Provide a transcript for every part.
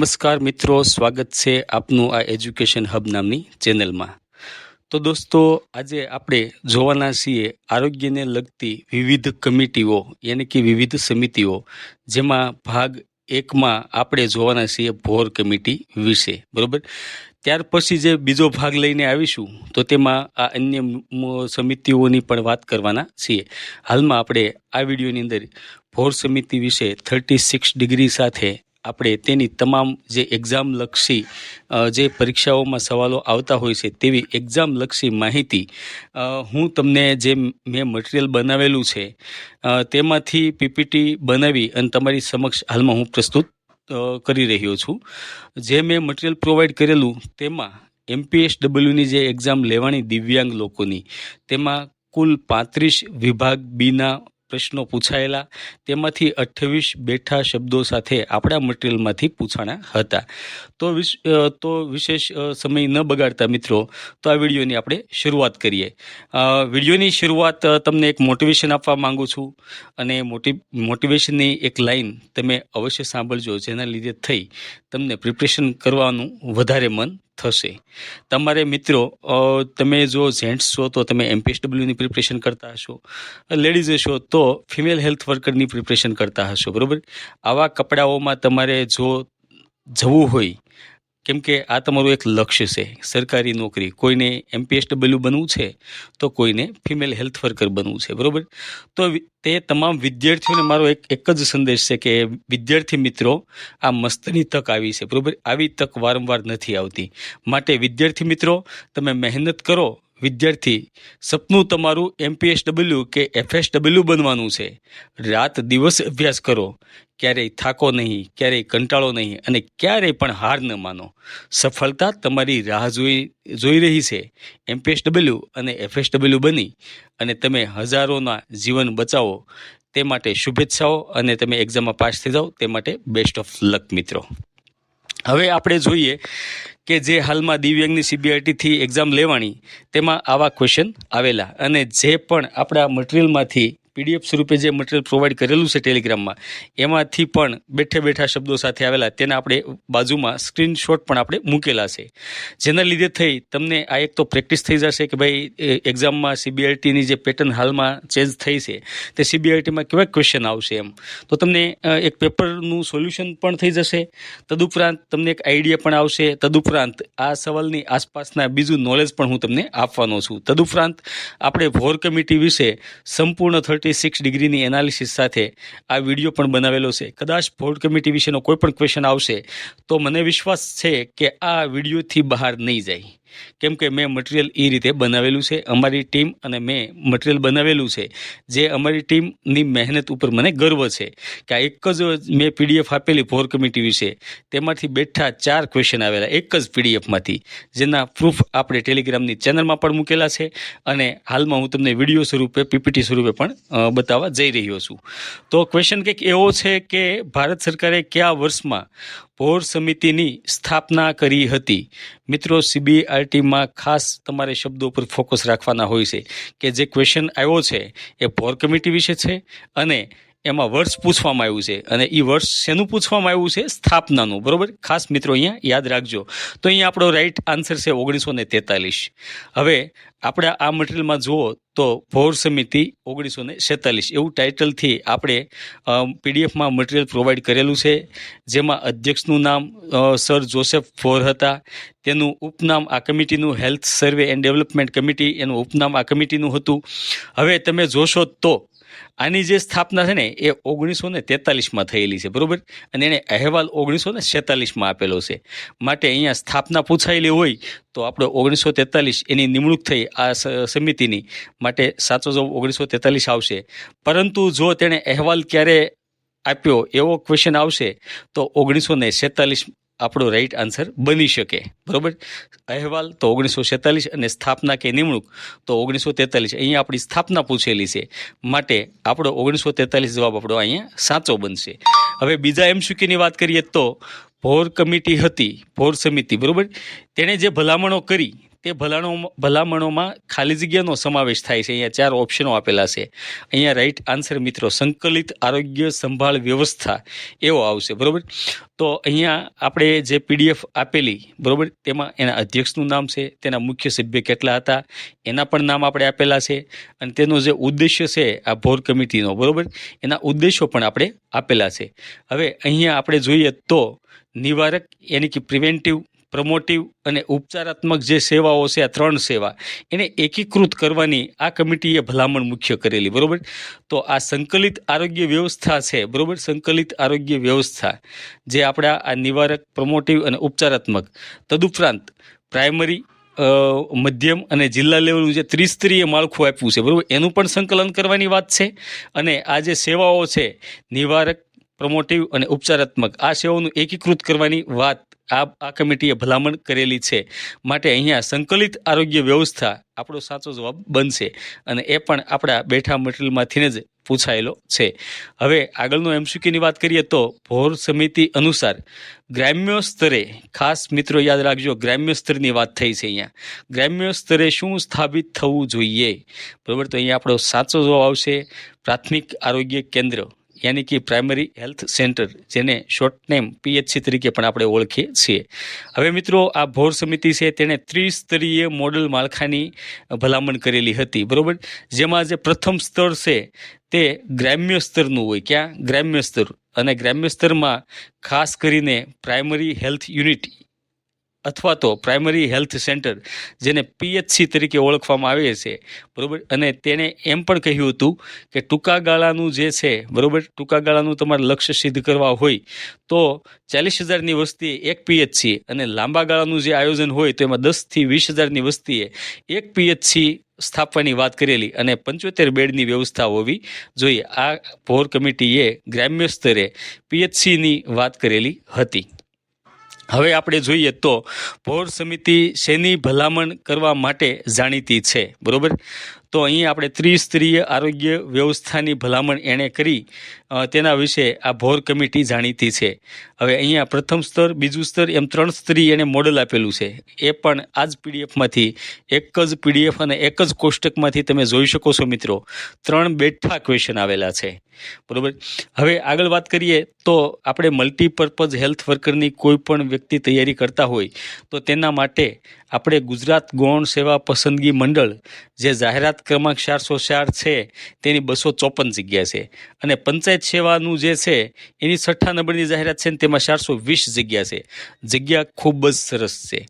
નમસ્કાર મિત્રો, સ્વાગત છે આપનું આ એજ્યુકેશન હબ નામની ચેનલમાં। તો દોસ્તો, આજે આપણે જોવાના છીએ આરોગ્યને લગતી વિવિધ કમિટીઓ યાની કે વિવિધ સમિતિઓ, જેમાં ભાગ એકમાં આપણે જોવાના છીએ ભોર કમિટી વિશે, બરોબર। ત્યાર પછી જે બીજો ભાગ લઈને આવીશું તો તેમાં આ અન્ય સમિતિઓની પણ વાત કરવાના છીએ। હાલમાં આપણે આ વિડીયોની અંદર ભોર સમિતિ વિશે 36 ડિગ્રી સાથે આપણે તેની તમામ જે એક્ઝામ લક્ષી જે પરીક્ષાઓમાં સવાલો આવતા હોય છે તેવી એક્ઝામ લક્ષી માહિતી હું તમને જે મેં મટીરિયલ બનાવેલું છે તેમાંથી પીપીટી બનાવી અને તમારી સમક્ષ હાલમાં હું પ્રસ્તુત કરી રહ્યો છું। જે મેં મટીરિયલ પ્રોવાઈડ કરેલું તેમાં MPSWની જે એક્ઝામ લેવાની દિવ્યાંગ લોકોની, તેમાં કુલ 35 વિભાગ બીના પ્રશ્નો પૂછાયેલા, તેમાંથી 28 બેઠા શબ્દો સાથે આપણા મટીરિયલમાંથી પૂછાણા હતા। તો વિશેષ સમય ન બગાડતા મિત્રો, તો આ વિડીયોની આપણે શરૂઆત કરીએ। વિડીયોની શરૂઆત તમને એક મોટિવેશન આપવા માંગુ છું, અને મોટિવેશનની એક લાઈન તમે અવશ્ય સાંભળજો, જેના લીધે થઈ તમને પ્રિપરેશન કરવાનું વધારે મન થશે। તમારે મિત્રો, તમે જો જેન્ટ્સ છો તો તમે MPSWની પ્રિપરેશન કરતા હશો, લેડીઝ હશો તો ફિમેલ હેલ્થ વર્કરની પ્રિપરેશન કરતા હશો, બરાબર। આવા કપડાઓમાં તમારે જો જવું હોય, કેમ કે આ તમારું એક લક્ષ્ય છે, સરકારી નોકરી, કોઈને MPSW બનવું છે તો કોઈને ફિમેલ હેલ્થ વર્કર બનવું છે, બરાબર। તો તે તમામ વિદ્યાર્થીઓને મારો એક જ સંદેશ છે કે વિદ્યાર્થી મિત્રો, આ મસ્તની તક આવી છે, બરાબર। આવી તક વારંવાર નથી આવતી, માટે વિદ્યાર્થી મિત્રો તમે મહેનત કરો। વિદ્યાર્થી, સપનું તમારું MPSW કે FSW બનવાનું છે। રાત દિવસ અભ્યાસ કરો, ક્યારેય થાકો નહીં, ક્યારેય કંટાળો નહીં, અને ક્યારેય પણ હાર ન માનો। સફળતા તમારી રાહ જોઈ રહી છે। MPSW અને FSW બની અને તમે હજારોના જીવન બચાવો, તે માટે શુભેચ્છાઓ, અને તમે એક્ઝામમાં પાસ થઈ જાઓ તે માટે બેસ્ટ ઓફ લક મિત્રો। હવે આપણે જોઈએ કે જે હાલમાં દિવ્યાંગની CBRTથી એક્ઝામ લેવાની, તેમાં આવા ક્વેશ્ચન આવેલા, અને જે પણ આપણા મટીરિયલમાંથી PDF સ્વરૂપે જે મટીરિયલ પ્રોવાઈડ કરેલું છે ટેલિગ્રામમાં, એમાંથી પણ બેઠા શબ્દો સાથે આવેલા, તેના આપણે બાજુમાં સ્ક્રીનશોટ પણ આપણે મૂકેલા છે, જેના લીધે થઈ તમને આ એક તો પ્રેક્ટિસ થઈ જશે કે ભાઈ એક્ઝામમાં CBRTની જે પેટર્ન હાલમાં ચેન્જ થઈ છે તે CBRTમાં કેવા ક્વેશ્ચન આવશે એમ, તો તમને એક પેપરનું સોલ્યુશન પણ થઈ જશે। તદુપરાંત તમને એક આઈડિયા પણ આવશે। તદુપરાંત આ સવાલની આસપાસના બીજું નોલેજ પણ હું તમને આપવાનો છું। તદુપરાંત આપણે ભોર કમિટી વિશે સંપૂર્ણ 36 ડિગ્રીની એનાલિસિસ સાથે આ વિડીયો પણ બનાવેલો છે। કદાચ ભોર કમિટી વિશેનો કોઈ પણ ક્વેશ્ચન આવશે તો મને વિશ્વાસ છે કે આ વિડીયોથી બહાર નહીં જાય, કેમ કે મેં મટીરિયલ એ રીતે બનાવેલું છે, અમારી ટીમ અને મેં મટીરિયલ બનાવેલું છે, જે અમારી ટીમની મહેનત ઉપર મને ગર્વ છે કે આ એક જ મેં PDF આપેલી ભોર કમિટી વિશે, તેમાંથી બેઠા 4 ક્વેશ્ચન આવેલા એક જ PDFમાંથી, જેના પ્રૂફ આપણે ટેલિગ્રામની ચેનલમાં પણ મૂકેલા છે, અને હાલમાં હું તમને વિડીયો સ્વરૂપે PPT સ્વરૂપે પણ બતાવવા જઈ રહ્યો છું। તો ક્વેશ્ચન કંઈક એવો છે કે ભારત સરકારે કયા વર્ષમાં ભોર સમિતિની સ્થાપના કરી હતી? મિત્રો, CBRTમાં ખાસ તમારે શબ્દો પર ફોકસ રાખવાના હોય છે કે જે ક્વેશ્ચન આવ્યો છે એ ભોર કમિટી વિશે છે, અને એમાં વર્ષ પૂછવામાં આવ્યું છે, અને એ વર્ષ શેનું પૂછવામાં આવ્યું છે? સ્થાપનાનું, બરોબર। ખાસ મિત્રો અહીંયા યાદ રાખજો। તો અહીંયા આપણો રાઈટ આન્સર છે 1943। હવે આપણે આ મટીરિયલમાં જુઓ તો ભોર સમિતિ 1946 એવું ટાઇટલથી આપણે PDFમાં મટીરિયલ પ્રોવાઈડ કરેલું છે, જેમાં અધ્યક્ષનું નામ સર જોસેફ ભોર હતા, તેનું ઉપનામ આ કમિટીનું health survey and development committee, એનું ઉપનામ આ કમિટીનું હતું। હવે તમે જોશો તો આની જે સ્થાપના છે ને એ 1943માં થયેલી છે, બરોબર, અને એને અહેવાલ 1946માં આપેલો છે, માટે અહીંયા સ્થાપના પૂછાયેલી હોય તો આપણે 1943 એની નિમણૂક થઈ આ સમિતિની, માટે સાચો જવાબ 1943 આવશે। પરંતુ જો તેણે અહેવાલ ક્યારે આપ્યો એવો ક્વેશ્ચન આવશે તો 1946 આપણો રાઈટ આન્સર બની શકે, બરોબર। અહેવાલ તો 1946 અને સ્થાપના કે નિમણૂક તો 1943। અહીંયા આપણી સ્થાપના પૂછેલી છે, માટે આપણો 1943 જવાબ આપણો અહીંયા સાચો બનશે। હવે બીજા MCQની વાત કરીએ તો ભોર કમિટી હતી, ભોર સમિતિ, બરોબર, તેણે જે ભલામણો કરી તે ભલામણોમાં ખાલી જગ્યાનો સમાવેશ થાય છે. અહીંયા 4 ઓપ્શનો આપેલા છે. અહીંયા રાઈટ આન્સર મિત્રો સંકલિત આરોગ્ય સંભાળ વ્યવસ્થા એવો આવશે. બરોબર. તો અહીંયા આપણે જે PDF આપેલી, બરોબર, તેમાં એના અધ્યક્ષનું નામ છે, તેના મુખ્ય સભ્ય કેટલા હતા એના પણ નામ આપણે આપેલા છે, અને તેનો જે ઉદ્દેશ્ય છે આ ભોર કમિટીનો, બરોબર, એના ઉદ્દેશો પણ આપણે આપેલા છે. હવે અહીંયા આપણે જોઈએ તો નિવારક યાની કે પ્રિવેન્ટિવ, પ્રમોટિવ અને ઉપચારાત્મક જે સેવાઓ છે, આ 3 સેવા એને એકીકૃત કરવાની આ કમિટીએ ભલામણ મુખ્ય કરેલી. બરોબર. તો આ સંકલિત આરોગ્ય વ્યવસ્થા છે, બરોબર, સંકલિત આરોગ્ય વ્યવસ્થા જે આપણા આ નિવારક, પ્રમોટિવ અને ઉપચારાત્મક, તદુપરાંત પ્રાઇમરી, મધ્યમ અને જિલ્લા લેવલનું જે ત્રિસ્તરીય માળખું આપ્યું છે, બરોબર, એનું પણ સંકલન કરવાની વાત છે. અને આ જે સેવાઓ છે નિવારક, પ્રમોટિવ અને ઉપચારાત્મક, આ સેવાઓનું એકીકૃત કરવાની વાત આ કમિટીએ ભલામણ કરેલી છે. માટે અહીંયા સંકલિત આરોગ્ય વ્યવસ્થા આપણો સાચો જવાબ બનશે, અને એ પણ આપણા બેઠા મટીરિયલમાંથી જ પૂછાયેલો છે. હવે આગળનો MCQની વાત કરીએ તો ભોર સમિતિ અનુસાર ગ્રામ્ય સ્તરે, ખાસ મિત્રો યાદ રાખજો, ગ્રામ્ય સ્તરની વાત થઈ છે. અહીંયા ગ્રામ્ય સ્તરે શું સ્થાપિત થવું જોઈએ, બરાબર. તો અહીંયા આપણો સાચો જવાબ આવશે પ્રાથમિક આરોગ્ય કેન્દ્ર, યાની કે પ્રાઇમરી હેલ્થ સેન્ટર, જેને શોર્ટ નેમ PHC તરીકે પણ આપણે ઓળખીએ છીએ. હવે મિત્રો આ ભોર સમિતિ છે તેણે ત્રિસ્તરીય મોડલ માળખાની ભલામણ કરેલી હતી, બરોબર, જેમાં જે પ્રથમ સ્તર છે તે ગ્રામ્ય સ્તરનું હોય. ક્યાં? ગ્રામ્ય સ્તર. અને ગ્રામ્ય સ્તરમાં ખાસ કરીને પ્રાઇમરી હેલ્થ યુનિટ અથવા તો પ્રાઇમરી હેલ્થ સેન્ટર, જેને PHC તરીકે ઓળખવામાં આવે છે, બરોબર. અને તેણે એમ પણ કહ્યું હતું કે ટૂંકા ગાળાનું જે છે, બરોબર, ટૂંકા ગાળાનું તમારે લક્ષ્ય સિદ્ધ કરવા હોય તો 40,000ની વસ્તીએ એક PHC, અને લાંબા ગાળાનું જે આયોજન હોય તો એમાં 10,000 થી 20,000ની વસ્તીએ એક PHC સ્થાપવાની વાત કરેલી, અને 75 બેડની વ્યવસ્થા હોવી જોઈએ. આ ભોર કમિટીએ ગ્રામ્ય સ્તરે PHCની વાત કરેલી હતી. હવે આપણે જોઈએ તો ભોર સમિતિ શેની ભલામણ કરવા માટે જાણીતી છે, બરોબર. તો અહીં આપણે ત્રિસ્તરીય આરોગ્ય વ્યવસ્થાની ભલામણ એણે કરી, તેના વિશે આ ભોર કમિટી જાણીતી છે. હવે અહીંયા પ્રથમ સ્તર, બીજું સ્તર, એમ 3 સ્તરીય એને મોડલ આપેલું છે. એ પણ આ જ PDFમાંથી, એક જ PDF અને એક જ કોષ્ટકમાંથી તમે જોઈ શકો છો મિત્રો. 3 બેઠા ક્વેશ્ચન આવેલા છે, બરોબર. હવે આગળ વાત કરીએ તો આપણે મલ્ટીપર્પઝ હેલ્થ વર્કરની કોઈ પણ વ્યક્તિ તૈયારી કરતા હોય તો તેના માટે આપણે ગુજરાત ગૌણ સેવા પસંદગી મંડળ, જે જાહેરાત ક્રમાંક 404 છે, તેની 254 જગ્યા છે. અને પંચાયત સેવાનું જે છે એની 6 નંબરની જાહેરાત છે, ને તેમાં 420 જગ્યા છે. જગ્યા ખૂબ જ સરસ છે,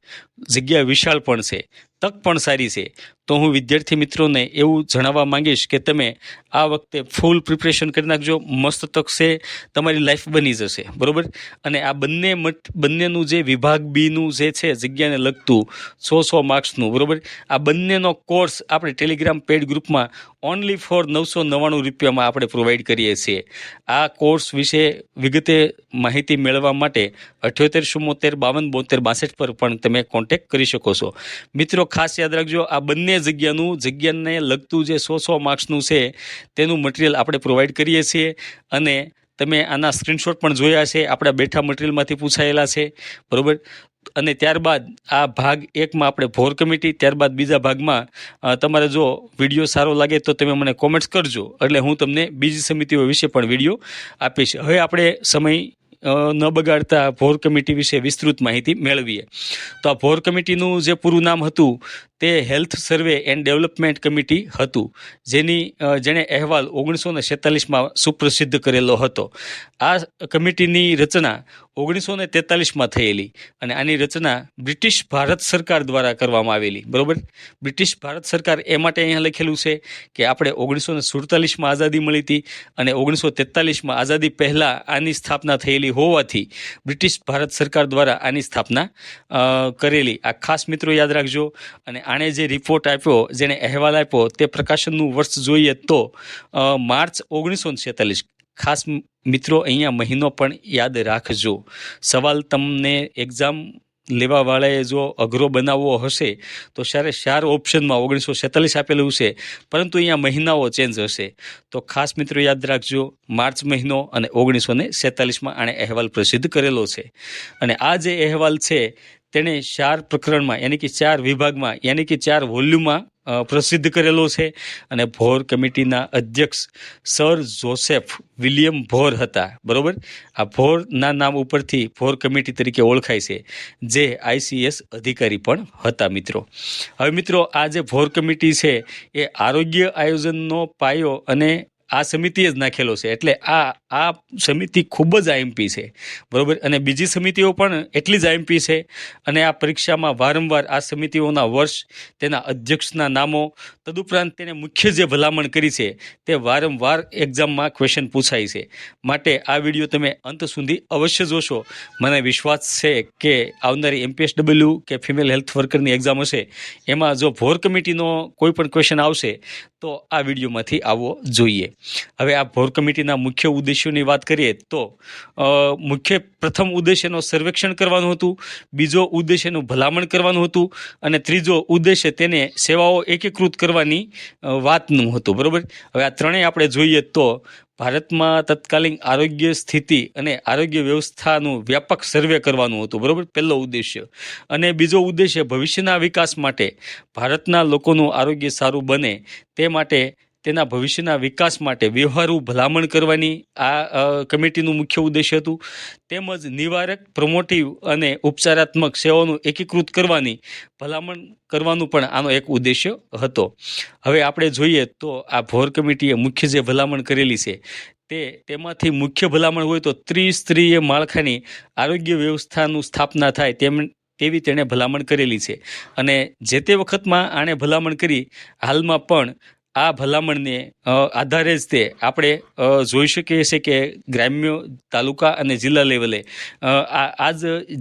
જગ્યા વિશાળ પણ છે, તક પણ સારી છે. તો હું વિદ્યાર્થી મિત્રોને એવું જણાવવા માંગીશ કે તમે આ વખતે ફૂલ પ્રિપરેશન કરી નાખજો. મસ્ત તક છે, તમારી લાઈફ બની જશે, બરોબર. અને આ બંનેનું જે વિભાગ બીનું જે છે જગ્યાને લગતું 100 માર્ક્સનું, બરોબર, આ બંનેનો કોર્સ આપણે ટેલિગ્રામ પેડ ગ્રુપમાં ઓનલી ફોર 999 રૂપિયામાં આપણે પ્રોવાઈડ કરીએ છીએ. આ કોર્સ વિશે વિગતે માહિતી મેળવવા માટે 78 74 52 72 62 પર પણ તમે કોન્ટેક્ટ કરી શકો છો. મિત્રો ખાસ યાદ રાખજો, આ બંને જગ્યાને લગતું જે 100 માર્ક્સનું છે તેનું મટીરિયલ આપણે પ્રોવાઈડ કરીએ છીએ. અને તમે આના સ્ક્રીનશોટ પણ જોયા છે, આપણા બેઠા મટીરિયલમાંથી પૂછાયેલા છે, બરોબર. અને ત્યારબાદ આ ભાગ 1માં આપણે ભોર કમિટી, ત્યારબાદ બીજા ભાગમાં તમારે જો વિડીયો સારો લાગે તો તમે મને કોમેન્ટ્સ કરજો, એટલે હું તમને બીજી સમિતિઓ વિશે પણ વિડીયો આપીશ. હવે આપણે સમય ન બગાડતા ભોર કમિટી વિશે વિસ્તૃત માહિતી મેળવીએ. તો આ ભોર કમિટીનું જે પૂરું નામ હતું તે health survey and development committee હતું, જેણે અહેવાલ 1946માં સુપ્રસિદ્ધ કરેલો હતો. આ કમિટીની રચના 1943માં થયેલી, અને આની રચના બ્રિટિશ ભારત સરકાર દ્વારા કરવામાં આવેલી, બરોબર. બ્રિટિશ ભારત સરકાર એ માટે અહીંયા લખેલું છે કે આપણે 1947માં આઝાદી મળી હતી, અને 1943માં આઝાદી પહેલાં આની સ્થાપના થયેલી હોવાથી બ્રિટિશ ભારત સરકાર દ્વારા આની સ્થાપના કરેલી. આ ખાસ મિત્રો યાદ રાખજો. અને આણે જે રિપોર્ટ આપ્યો, જેને અહેવાલ આપ્યો, તે પ્રકાશનનું વર્ષ જોઈએ તો માર્ચ 1946. ખાસ મિત્રો અહીંયા મહિનો પણ યાદ રાખજો. સવાલ તમને એક્ઝામ લેવાવાળાએ જો અઘરો બનાવવો હશે તો 4 ઓપ્શનમાં 1946 આપેલું છે, પરંતુ અહીંયા મહિનાઓ ચેન્જ હશે. તો ખાસ મિત્રો યાદ રાખજો, માર્ચ મહિનો અને 1946માં આણે અહેવાલ પ્રસિદ્ધ કરેલો છે. અને આ જે અહેવાલ છે તેણે 4 પ્રકરણમાં યાની કે 4 વિભાગમાં યાની કે 4 વોલ્યુમમાં પ્રસિદ્ધ કરેલો છે અને ભોર કમિટીના અધ્યક્ષ સર જોસેફ વિલિયમ ભોર હતા. બરોબર, આ ભોરના નામ ઉપરથી ભોર કમિટી તરીકે ઓળખાય છે, જે ICS અધિકારી પણ હતા મિત્રો. હવે મિત્રો, આ જે ભોર કમિટી છે એ આરોગ્ય આયોજનનો પાયો અને આ સમિતિએ જ નાખેલો છે, એટલે આ સમિતિ ખૂબ જ આઈએમપી છે. બરોબર, અને બીજી સમિતિઓ પણ એટલી જ આઈએમપી છે. અને આ પરીક્ષામાં વારંવાર આ સમિતિઓના વર્ષ, તેના અધ્યક્ષના નામો, તદુપરાંત તેને મુખ્ય જે ભલામણ કરી છે તે વારંવાર એક્ઝામમાં ક્વેશ્ચન પૂછાય છે. માટે આ વિડીયો તમે અંત સુધી અવશ્ય જોશો. મને વિશ્વાસ છે કે આવનારી MPSW કે ફિમેલ હેલ્થ વર્કરની એક્ઝામ હશે, એમાં જો ભોર કમિટીનો કોઈ પણ ક્વેશ્ચન આવશે તો આ વિડીયોમાંથી આવવો જોઈએ. હવે આ ભોર કમિટીના મુખ્ય ઉદ્દેશ્યોની વાત કરીએ તો મુખ્ય પ્રથમ ઉદ્દેશ્યનો સર્વેક્ષણ કરવાનું હતું, બીજો ઉદ્દેશ્યનું ભલામણ કરવાનું હતું અને ત્રીજો ઉદ્દેશ્ય તેને સેવાઓ એકીકૃત કરવાની વાતનું હતું. બરોબર, હવે આ ત્રણેય આપણે જોઈએ તો ભારતમાં તત્કાલીન આરોગ્ય સ્થિતિ અને આરોગ્ય વ્યવસ્થાનું વ્યાપક સર્વે કરવાનું હતું. બરોબર, પહેલો ઉદ્દેશ્ય. અને બીજો ઉદ્દેશ્ય ભવિષ્યના વિકાસ માટે, ભારતના લોકોનું આરોગ્ય સારું બને તે માટે, તેના ભવિષ્યના વિકાસ માટે વ્યવહારુ ભલામણ કરવાની આ કમિટીનું મુખ્ય ઉદ્દેશ્ય હતું. તેમજ નિવારક, પ્રમોટિવ અને ઉપચારાત્મક સેવાઓનું એકીકૃત કરવાની ભલામણ કરવાનું પણ આનો એક ઉદ્દેશ્ય હતો. હવે આપણે જોઈએ તો આ ભોર કમિટીએ મુખ્ય જે ભલામણ કરેલી છે તેમાંથી મુખ્ય ભલામણ હોય તો ત્રિસ્તરીય માળખાની આરોગ્ય વ્યવસ્થાનું સ્થાપના થાય તેવી તેણે ભલામણ કરેલી છે. અને જે તે વખતમાં આણે ભલામણ કરી, હાલમાં પણ આ ભલામણને આધારે જ તે આપણે જોઈ શકીએ છીએ કે ગ્રામ્ય, તાલુકા અને જિલ્લા લેવલે આ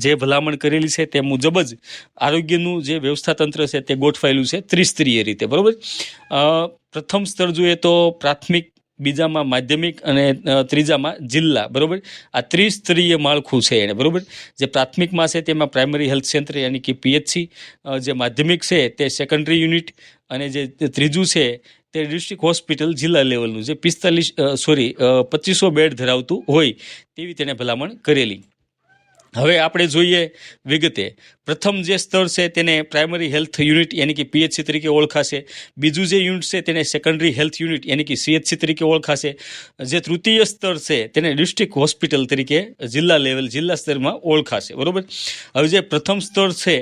જે ભલામણ કરેલી છે તે મુજબ જ આરોગ્યનું જે વ્યવસ્થા તંત્ર છે તે ગોઠવાયેલું છે ત્રિસ્તરીય રીતે. બરાબર, પ્રથમ સ્તર જોઈએ તો પ્રાથમિક, બીજામાં માધ્યમિક અને ત્રીજામાં જિલ્લા. બરાબર, આ ત્રિસ્તરીય માળખું છે એને. બરાબર, જે પ્રાથમિકમાં છે તેમાં પ્રાઇમરી હેલ્થ સેન્ટર યાની કે PHC, જે માધ્યમિક છે તે સેકન્ડરી યુનિટ, અને જે ત્રીજું છે તે ડિસ્ટ્રિક્ટ હોસ્પિટલ જિલ્લા લેવલનું, જે 2500 બેડ ધરાવતું હોય તેવી તેને ભલામણ કરેલી. હવે આપણે જોઈએ વિગતે. પ્રથમ જે સ્તર છે તેને પ્રાઇમરી હેલ્થ યુનિટ યાની કે PHC તરીકે ઓળખાશે. બીજું જે યુનિટ છે તેને સેકન્ડરી હેલ્થ યુનિટ યાની કે CHC તરીકે ઓળખાશે. જે તૃતીય સ્તર છે તેને ડિસ્ટ્રિક્ટ હોસ્પિટલ તરીકે જિલ્લા સ્તરમાં ઓળખાશે. બરોબર, હવે જે પ્રથમ સ્તર છે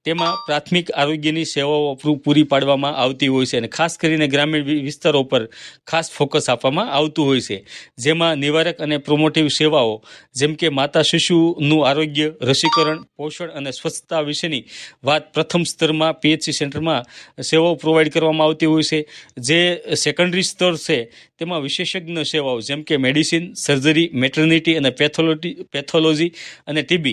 તેમાં પ્રાથમિક આરોગ્યની સેવાઓ પૂરી પાડવામાં આવતી હોય છે અને ખાસ કરીને ગ્રામીણ વિસ્તારો પર ખાસ ફોકસ આપવામાં આવતું હોય છે, જેમાં નિવારક અને પ્રોમોટિવ સેવાઓ જેમ કે માતા શિશુનું આરોગ્ય, રસીકરણ, પોષણ અને સ્વચ્છતા વિશેની વાત પ્રથમ સ્તરમાં PHC સેન્ટરમાં સેવાઓ પ્રોવાઈડ કરવામાં આવતી હોય છે. જે સેકન્ડરી સ્તર છે તેમાં વિશેષજ્ઞ સેવાઓ જેમ કે મેડિસિન, સર્જરી, મેટર્નિટી અને પેથોલોજી અને TB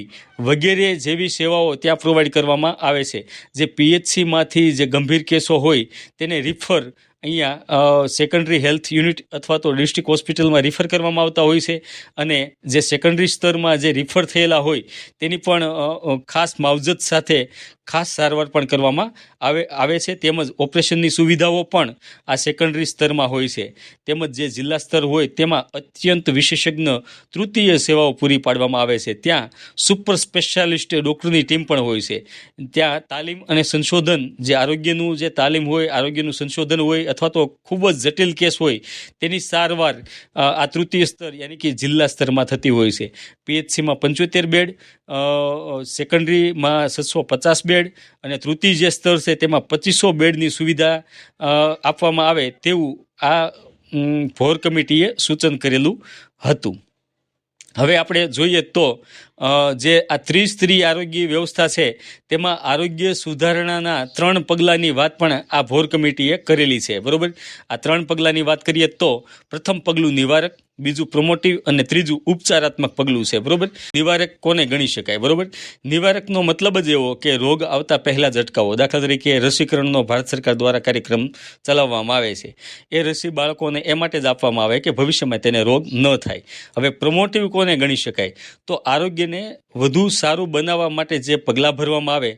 વગેરે જેવી સેવાઓ ત્યાં પ્રોવાઈડ કરવામાં આવે છે. જે PHCમાંથી જે ગંભીર કેસો હોય તેને રિફર અહીંયા સેકન્ડરી હેલ્થ યુનિટ અથવા તો ડિસ્ટ્રિક્ટ હોસ્પિટલમાં રિફર કરવામાં આવતા હોય છે. અને જે સેકન્ડરી સ્તરમાં જે રિફર થયેલા હોય તેની પણ ખાસ માવજત સાથે ખાસ સારવાર પણ કરવામાં આવે છે. તેમજ ઓપરેશનની સુવિધાઓ પણ આ સેકન્ડરી સ્તરમાં હોય છે. તેમજ જે જિલ્લા સ્તર હોય તેમાં અત્યંત વિશેષજ્ઞ તૃતીય સેવાઓ પૂરી પાડવામાં આવે છે. ત્યાં સુપર સ્પેશિયાલિસ્ટ ડૉક્ટરની ટીમ પણ હોય છે. ત્યાં તાલીમ અને સંશોધન, જે આરોગ્યનું જે તાલીમ હોય, આરોગ્યનું સંશોધન હોય અથવા તો ખૂબ જ જટિલ કેસ હોય તેની સારવાર આ તૃતીય સ્તર યાની કે જિલ્લા સ્તરમાં થતી હોય છે. PHCમાં 75 બેડ, સેકન્ડરીમાં 650 બેડ અને તૃતીય જે સ્તર છે તેમાં 2500 બેડની સુવિધા આપવામાં આવે તેવું આ ભોર કમિટીએ સૂચન કરેલું હતું. હવે આપણે જોઈએ તો જે આ ત્રિસ્તરીય આરોગ્ય વ્યવસ્થા છે તેમાં આરોગ્ય સુધારણાના 3 પગલાંની વાત પણ આ ભોર કમિટીએ કરેલી છે. બરોબર, આ 3 પગલાંની વાત કરીએ તો પ્રથમ પગલું નિવારક, બીજું પ્રમોટિવ અને ત્રીજું ઉપચારાત્મક પગલું છે. બરોબર, નિવારક કોને ગણી શકાય? બરોબર, નિવારકનો મતલબ જ એવો કે રોગ આવતા પહેલા જ અટકાવો. દાખલા તરીકે રસીકરણનો ભારત સરકાર દ્વારા કાર્યક્રમ ચલાવવામાં આવે છે. એ રસી બાળકોને એ માટે જ આપવામાં આવે કે ભવિષ્યમાં તેને રોગ ન થાય. હવે પ્રમોટિવ કોને ગણી શકાય? તો આરોગ્યને વધુ સારું બનાવવા માટે જે પગલાં ભરવામાં આવે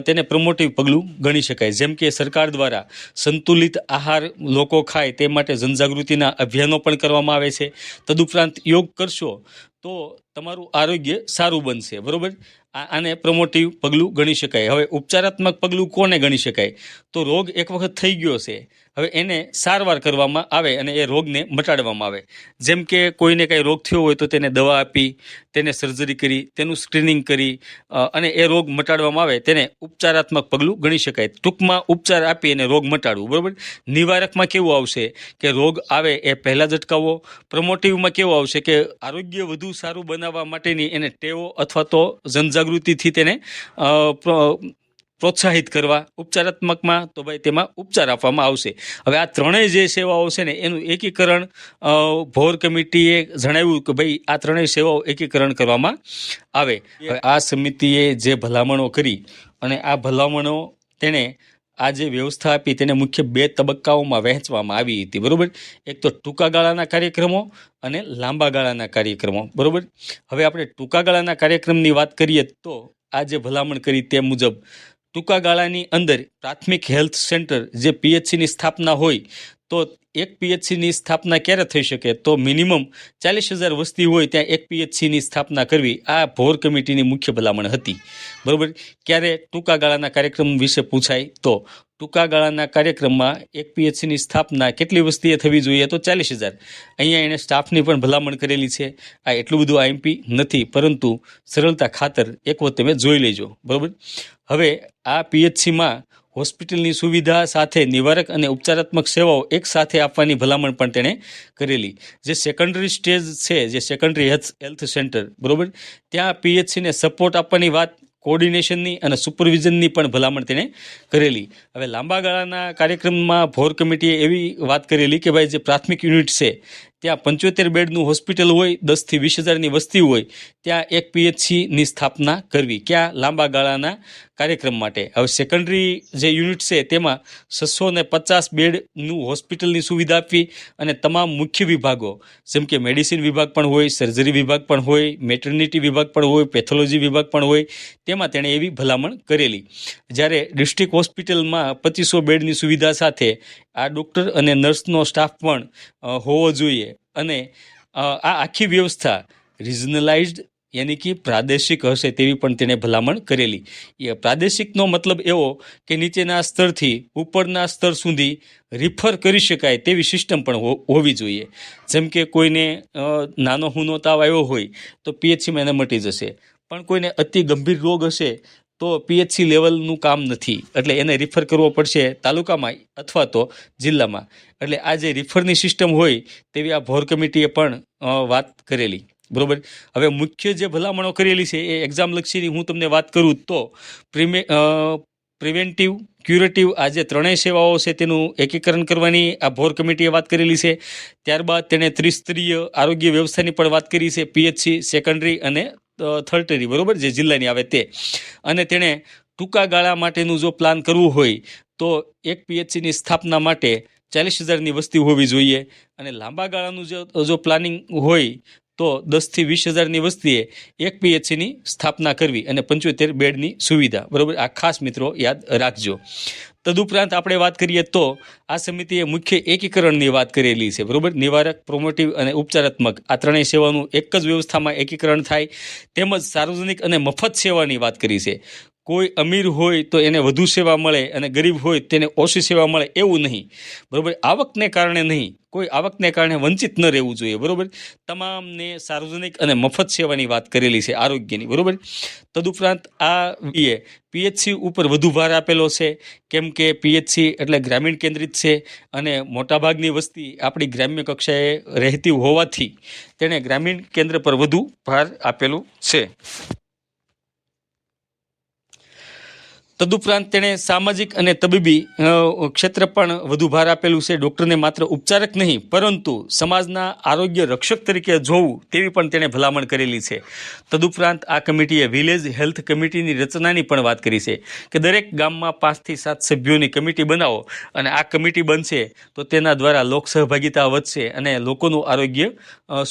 તેને પ્રમોટિવ પગલું ગણી શકાય. જેમ કે સરકાર દ્વારા સંતુલિત આહાર લોકો ખાય તે માટે જનજાગૃતિના અભિયાનો પણ કરવામાં આવે છે. તદુપરાંત યોગ કરશો તો તમારું આરોગ્ય સારું બનશે, બરોબર. આને પ્રમોટિવ પગલું ગણી શકાય. હવે ઉપચારાત્મક પગલું કોને ગણી શકાય? તો રોગ એક વખત થઈ ગયો છે, હવે એને સારવાર કરવામાં આવે અને એ રોગને મટાડવામાં આવે. જેમ કે કોઈને કાંઈ રોગ થયો હોય તો તેને દવા આપી, તેને સર્જરી કરી, તેનું સ્ક્રીનિંગ કરી અને એ રોગ મટાડવામાં આવે, તેને ઉપચારાત્મક પગલું ગણી શકાય. ટૂંકમાં ઉપચાર આપી અને રોગ મટાડવું, બરોબર. નિવારકમાં કેવું આવશે કે રોગ આવે એ પહેલાં જ અટકાવવો. પ્રમોટિવમાં કેવું આવશે કે આરોગ્ય વધુ સારું બનાવવા માટેની એને ટેવો અથવા તો જનજાગૃતિથી તેને પ્રોત્સાહિત કરવા. ઉપચારાત્મકમાં તો ભાઈ તેમાં ઉપચાર આપવામાં આવશે. હવે આ ત્રણેય જે સેવાઓ છે ને એનું એકીકરણ ભોર કમિટીએ જણાવ્યું કે ભાઈ આ ત્રણેય સેવાઓ એકીકરણ કરવામાં આવે. આ સમિતિએ જે ભલામણો કરી અને આ ભલામણો તેણે આ જે વ્યવસ્થા આપી તેને મુખ્ય 2 તબક્કાઓમાં વહેંચવામાં આવી હતી, બરોબર. એક તો ટૂંકા ગાળાના કાર્યક્રમો અને લાંબા ગાળાના કાર્યક્રમો, બરોબર. હવે આપણે ટૂંકા ગાળાના કાર્યક્રમની વાત કરીએ તો આ જે ભલામણ કરી તે મુજબ ટૂંકા ગાળાની અંદર પ્રાથમિક હેલ્થ સેન્ટર જે પીએચસીની સ્થાપના હોય તો એક પીએચસીની સ્થાપના ક્યારે થઈ શકે? તો મિનિમમ 40,000 વસ્તી હોય ત્યાં એક પીએચસીની સ્થાપના કરવી, આ ભોર કમિટીની મુખ્ય ભલામણ હતી, બરોબર. ક્યારે ટૂંકા ગાળાના કાર્યક્રમ વિશે પૂછાય તો ટૂંકા ગાળાના કાર્યક્રમમાં એક પીએચસીની સ્થાપના કેટલી વસ્તીએ થવી જોઈએ? તો 40,000. અહીંયા એણે સ્ટાફની પણ ભલામણ કરેલી છે. આ એટલું બધું આઈએમપી નથી, પરંતુ સરળતા ખાતર એક વખત તમે જોઈ લેજો, બરોબર. હવે આ પીએચસીમાં હોસ્પિટલની સુવિધા સાથે નિવારક અને ઉપચારાત્મક સેવાઓ એક સાથે આપવાની ભલામણ પણ તેણે કરેલી. જે સેકન્ડરી સ્ટેજ છે, જે સેકન્ડરી હેલ્થ સેન્ટર, બરોબર, ત્યાં પીએચસીને સપોર્ટ આપવાની વાત, કોઓર્ડિનેશનની અને સુપરવિઝનની પણ ભલામણ તેણે કરેલી. હવે લાંબા ગાળાના કાર્યક્રમમાં ભોર કમિટીએ એવી વાત કરેલી કે ભાઈ જે પ્રાથમિક યુનિટ છે ત્યાં 75 બેડનું હોસ્પિટલ હોય, 10,000 થી 20,000ની વસ્તી હોય, ત્યાં એક પીએચસીની સ્થાપના કરવી. ક્યાં? લાંબા ગાળાના કાર્યક્રમ માટે. હવે સેકન્ડરી જે યુનિટ છે તેમાં 650 બેડનું હોસ્પિટલની સુવિધા આપવી અને તમામ મુખ્ય વિભાગો જેમ કે મેડિસિન વિભાગ પણ હોય, સર્જરી વિભાગ પણ હોય, મેટર્નિટી વિભાગ પણ હોય, પેથોલોજી વિભાગ પણ હોય, તેમાં તેણે એવી ભલામણ કરેલી. જ્યારે ડિસ્ટ્રિક્ટ હોસ્પિટલમાં 2500 બેડની સુવિધા સાથે આ ડૉક્ટર અને નર્સનો સ્ટાફ પણ હોવો જોઈએ અને આ આખી વ્યવસ્થા રિજનલાઇઝ્ડ યાની કે પ્રાદેશિક હશે તેવી પણ તેણે ભલામણ કરેલી. એ પ્રાદેશિકનો મતલબ એવો કે નીચેના સ્તરથી ઉપરના સ્તર સુધી રિફર કરી શકાય તેવી સિસ્ટમ પણ હોવી જોઈએ. જેમ કે કોઈને નાનો હુનો તાવ આવ્યો હોય તો પીએચસીમાં એને મટી જશે, પણ કોઈને અતિ ગંભીર રોગ હશે તો પીએચસી લેવલનું કામ નથી, એટલે એને રિફર કરવો પડશે તાલુકામાં અથવા તો જિલ્લામાં. એટલે આ જે રિફરની સિસ્ટમ હોય તેવી આ ભોર કમિટીએ પણ વાત કરેલી, બરોબર. હવે મુખ્ય જે ભલામણો કરેલી છે એ એક્ઝામ લક્ષીની હું તમને વાત કરું તો પ્રિવેન્ટિવ, ક્યુરેટિવ, આ જે ત્રણેય સેવાઓ છે તેનું એકીકરણ કરવાની આ ભોર કમિટીએ વાત કરેલી છે. ત્યારબાદ તેણે ત્રિસ્તરીય આરોગ્ય વ્યવસ્થાની પણ વાત કરી છે, પીએચસી, સેકન્ડરી અને થર્ટરી, બરોબર, જે જિલ્લાની આવે તે. અને તેણે ટૂંકા ગાળા માટેનું જો પ્લાન કરવું હોય તો એક પીએચસીની સ્થાપના માટે 40,000ની વસ્તી હોવી જોઈએ અને લાંબા ગાળાનું જો પ્લાનિંગ હોય તો 10,000 થી 20,000ની વસ્તીએ એક પીએચસીની સ્થાપના કરવી અને 75 બેડની સુવિધા, બરોબર. આ ખાસ મિત્રો યાદ રાખજો. તદુપરાંત આપણે વાત કરીએ તો આ સમિતિએ મુખ્ય એકીકરણની વાત કરેલી છે, બરોબર. નિવારક, પ્રોમોટિવ અને ઉપચારાત્મક આ ત્રણેય સેવાનું એક જ વ્યવસ્થામાં એકીકરણ થાય, તેમજ સાર્વજનિક અને મફત સેવાની વાત કરી છે. કોઈ અમીર હોય તો એને વધુ સેવા મળે અને ગરીબ હોય તેને ઓછી સેવા મળે એવું નહીં, બરોબર. આવકને કારણે નહીં, કોઈ આવકને કારણે વંચિત ન રહેવું જોઈએ, બરોબર. તમામને સાર્વજનિક અને મફત સેવાની વાત કરેલી છે આરોગ્યની, બરોબર. તદુપરાંત આ પીએચસી ઉપર વધુ ભાર આપેલો છે, કેમ કે પીએચસી એટલે ગ્રામીણ કેન્દ્રિત છે અને મોટાભાગની વસ્તી આપણી ગ્રામ્ય કક્ષાએ રહેતી હોવાથી તેણે ગ્રામીણ કેન્દ્ર પર વધુ ભાર આપેલું છે. તદુપરાંત તેણે સામાજિક અને તબીબી ક્ષેત્ર પણ વધુ ભાર આપેલું છે. ડૉક્ટરને માત્ર ઉપચારક નહીં પરંતુ સમાજના આરોગ્ય રક્ષક તરીકે જોવું તેવી પણ તેણે ભલામણ કરેલી છે. તદુપરાંત આ કમિટીએ વિલેજ હેલ્થ કમિટીની રચનાની પણ વાત કરી છે કે દરેક ગામમાં 5 થી 7 સભ્યોની કમિટી બનાવો અને આ કમિટી બનશે તો તેના દ્વારા લોક સહભાગિતા વધશે અને લોકોનું આરોગ્ય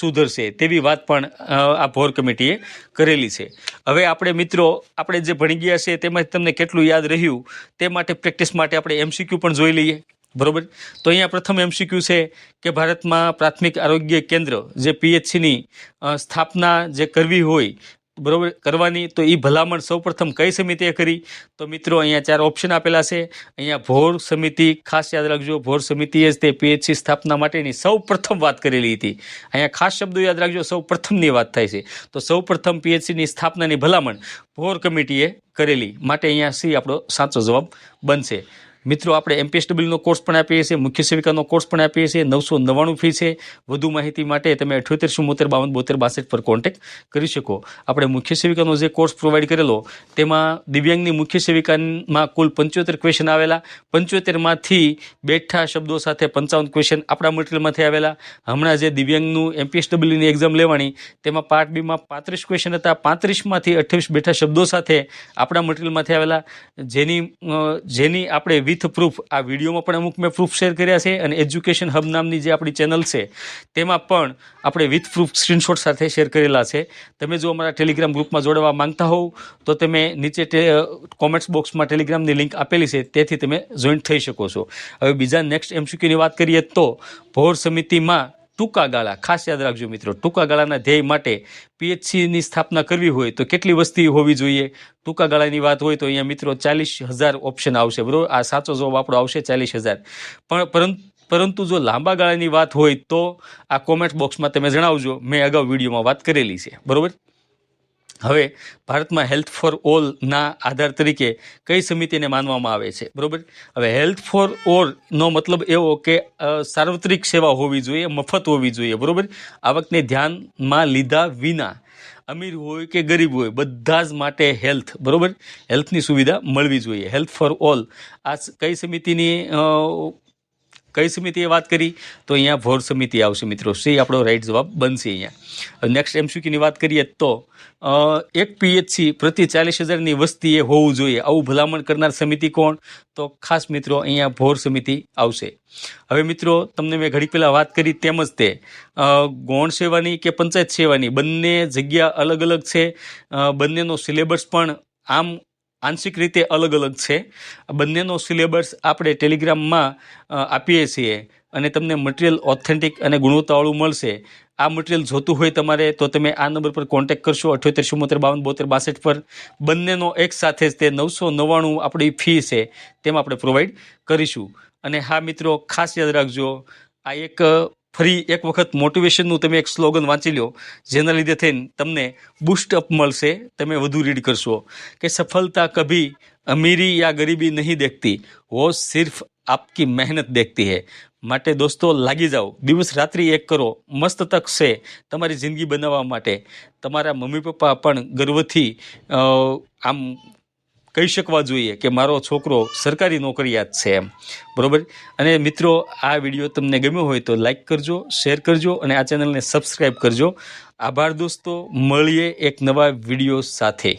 સુધરશે તેવી વાત પણ આ ભોર કમિટીએ કરેલી છે. હવે આપણે મિત્રો આપણે જે ભણી ગયા છે તેમાં તમને કેટલું યાદ રહ્યું તે માટે પ્રેક્ટિસ માટે આપણે એમસીક્યુ પણ જોઈ લઈએ, બરોબર. તો અહીંયા પ્રથમ MCQ છે કે ભારતમાં પ્રાથમિક આરોગ્ય કેન્દ્ર જે PHCની સ્થાપના જે કરવી હોય બરોબર કરવાની, તો એ ભલામણ સૌપ્રથમ કઈ સમિતિએ કરી? તો મિત્રો અહીંયા 4 ઓપ્શન આપેલા છે. અહીંયા ભોર સમિતિ, ખાસ યાદ રાખજો, ભોર સમિતિએ જ તે PHC સ્થાપના માટેની સૌપ્રથમ વાત કરેલી હતી. અહીંયા ખાસ શબ્દો યાદ રાખજો, સૌપ્રથમની વાત થાય છે. તો સૌપ્રથમ PHCની સ્થાપનાની ભલામણ ભોર કમિટીએ કરેલી, માટે અહીંયા C આપણો સાચો જવાબ બનશે. મિત્રો આપણે MPSWનો કોર્સ પણ આપીએ છીએ, મુખ્ય સેવિકાનો કોર્સ પણ આપીએ છીએ. 999 ફી છે. વધુ માહિતી માટે તમે 78 પર કોન્ટેક્ટ કરી શકો. આપણે મુખ્ય સેવિકાનો જે કોર્સ પ્રોવાઈડ કરેલો તેમાં દિવ્યાંગની મુખ્ય સેવિકામાં કુલ 75 ક્વેશ્ચન આવેલા. 75માંથી બેઠા શબ્દો સાથે 55 ક્વેશ્ચન આપણા મટીરિયલમાંથી આવેલા. હમણાં જે દિવ્યાંગનું MPSWની એક્ઝામ લેવાની તેમાં પાર્ટ બીમાં 35 ક્વેશ્ચન હતા. 35માંથી 28 બેઠા શબ્દો સાથે આપણા મટીરિયલમાંથી આવેલા, જેની આપણે વિથ પ્રૂફ આ વિડીયોમાં પણ અમુક મેં પ્રૂફ શેર કર્યા છે, અને એજ્યુકેશન હબ નામની જે આપણી ચેનલ છે તેમાં પણ આપણે વિથ પ્રૂફ સ્ક્રીનશોટ સાથે શેર કરેલા છે. તમે જો અમારા ટેલિગ્રામ ગ્રુપમાં જોડાવા માંગતા હોવ તો તમે નીચે કોમેન્ટ્સ બોક્સમાં ટેલિગ્રામની લિંક આપેલી છે, તેથી તમે જોઈન્ટ થઈ શકો છો. હવે બીજા નેક્સ્ટ MCQની વાત કરીએ તો ભોર સમિતિમાં ટૂંકા ગાળા, ખાસ યાદ રાખજો મિત્રો, ટૂંકા ગાળાના ધ્યેય માટે PHCની સ્થાપના કરવી હોય તો કેટલી વસ્તી હોવી જોઈએ? ટૂંકા ગાળાની વાત હોય તો અહીંયા મિત્રો 40,000 ઓપ્શન આવશે, બરોબર. આ સાચો જવાબ આપણો આવશે 40,000. પરંતુ જો લાંબા ગાળાની વાત હોય તો આ કોમેન્ટ બોક્સમાં તમે જણાવજો, મેં અગાઉ વિડીયોમાં વાત કરેલી છે, બરોબર. હવે ભારતમાં હેલ્થ ફોર ઓલના આધાર તરીકે કઈ સમિતિને માનવામાં આવે છે, બરોબર. હવે હેલ્થ ફોર ઓલનો મતલબ એવો કે સાર્વત્રિક સેવા હોવી જોઈએ, મફત હોવી જોઈએ, બરોબર. આવકને ધ્યાનમાં લીધા વિના, અમીર હોય કે ગરીબ હોય, બધા જ માટે હેલ્થ, બરોબર, હેલ્થની સુવિધા મળવી જોઈએ. હેલ્થ ફોર ઓલ આ કઈ સમિતિએ વાત કરી? તો અહીંયા ભોર સમિતિ આવશે મિત્રો. C આપણો રાઈટ જવાબ બનશે. અહીંયા નેક્સ્ટ MCQની વાત કરીએ તો એક PHC પ્રતિ 40,000ની વસ્તીએ હોવું જોઈએ, આવું ભલામણ કરનાર સમિતિ કોણ? તો ખાસ મિત્રો અહીંયા ભોર સમિતિ આવશે. હવે મિત્રો તમને મેં ઘડી પહેલાં વાત કરી તેમજ તે ગૌણ સેવાની કે પંચાયત સેવાની બંને જગ્યા અલગ અલગ છે. બંનેનો સિલેબસ પણ આંશિક રીતે અલગ અલગ છે. બંનેનો સિલેબસ આપણે ટેલિગ્રામમાં આપીએ છીએ અને તમને મટીરિયલ ઓથેન્ટિક અને ગુણવત્તાવાળું મળશે. આ મટીરિયલ જોતું હોય તમારે તો તમે આ નંબર પર કોન્ટેક્ટ કરશો, 78 72 62 પર. બંનેનો એક સાથે જ તે 999 આપણી ફી છે તેમાં આપણે પ્રોવાઈડ કરીશું. અને હા મિત્રો ખાસ યાદ રાખજો, આ ફરી એક વખત મોટિવેશનનું તમે એક સ્લોગન વાંચી લો, જેના લીધે થઈને તમને બૂસ્ટ અપ મળશે. તમે વધુ રીડ કરશો કે સફળતા કભી અમીરી યા ગરીબી નહીં દેખતી, वो सिर्फ आपकी મહેનત દેખતી है. માટે દોસ્તો લાગી જાઓ, દિવસ રાત્રિ એક કરો. મસ્ત તક છે તમારી જિંદગી બનાવવા માટે. તમારા મમ્મી પપ્પા પણ ગર્વથી આમ કહી શકવા જોઈએ કે મારો છોકરો સરકારી નોકરિયાત છે એમ, બરોબર. અને મિત્રો આ વિડીયો તમને ગમ્યો હોય તો લાઈક કરજો, શેર કરજો અને આ ચેનલને સબસ્ક્રાઈબ કરજો. આભાર દોસ્તો, મળીએ એક નવા વિડીયો સાથે.